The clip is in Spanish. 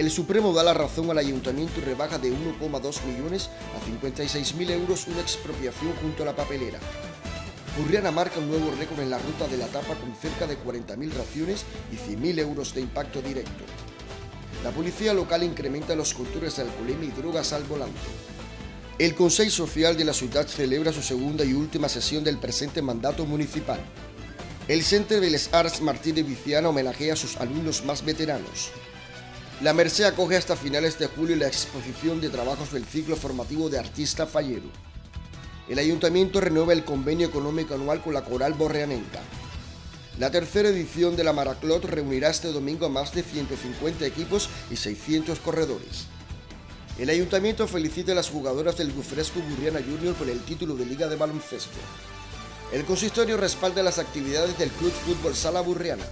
El Supremo da la razón al Ayuntamiento y rebaja de 1,2 millones a 56.000 euros una expropiación junto a la papelera. Burriana marca un nuevo récord en la ruta de la tapa con cerca de 40.000 raciones y 100.000 euros de impacto directo. La policía local incrementa los controles de alcoholemia y drogas al volante. El Consell Social de la ciudad celebra su segunda y última sesión del presente mandato municipal. El Centre Belles Arts Martí de Viciana homenajea a sus alumnos más veteranos. La Merced acoge hasta finales de julio la exposición de trabajos del ciclo formativo de Artista Fallero. El Ayuntamiento renueva el convenio económico anual con la Coral Borreanenca. La tercera edición de la Maraclot reunirá este domingo a más de 150 equipos y 600 corredores. El Ayuntamiento felicita a las jugadoras del Gufresco Burriana Junior por el título de Liga de Baloncesto. El consistorio respalda las actividades del Club Fútbol Sala Burriana.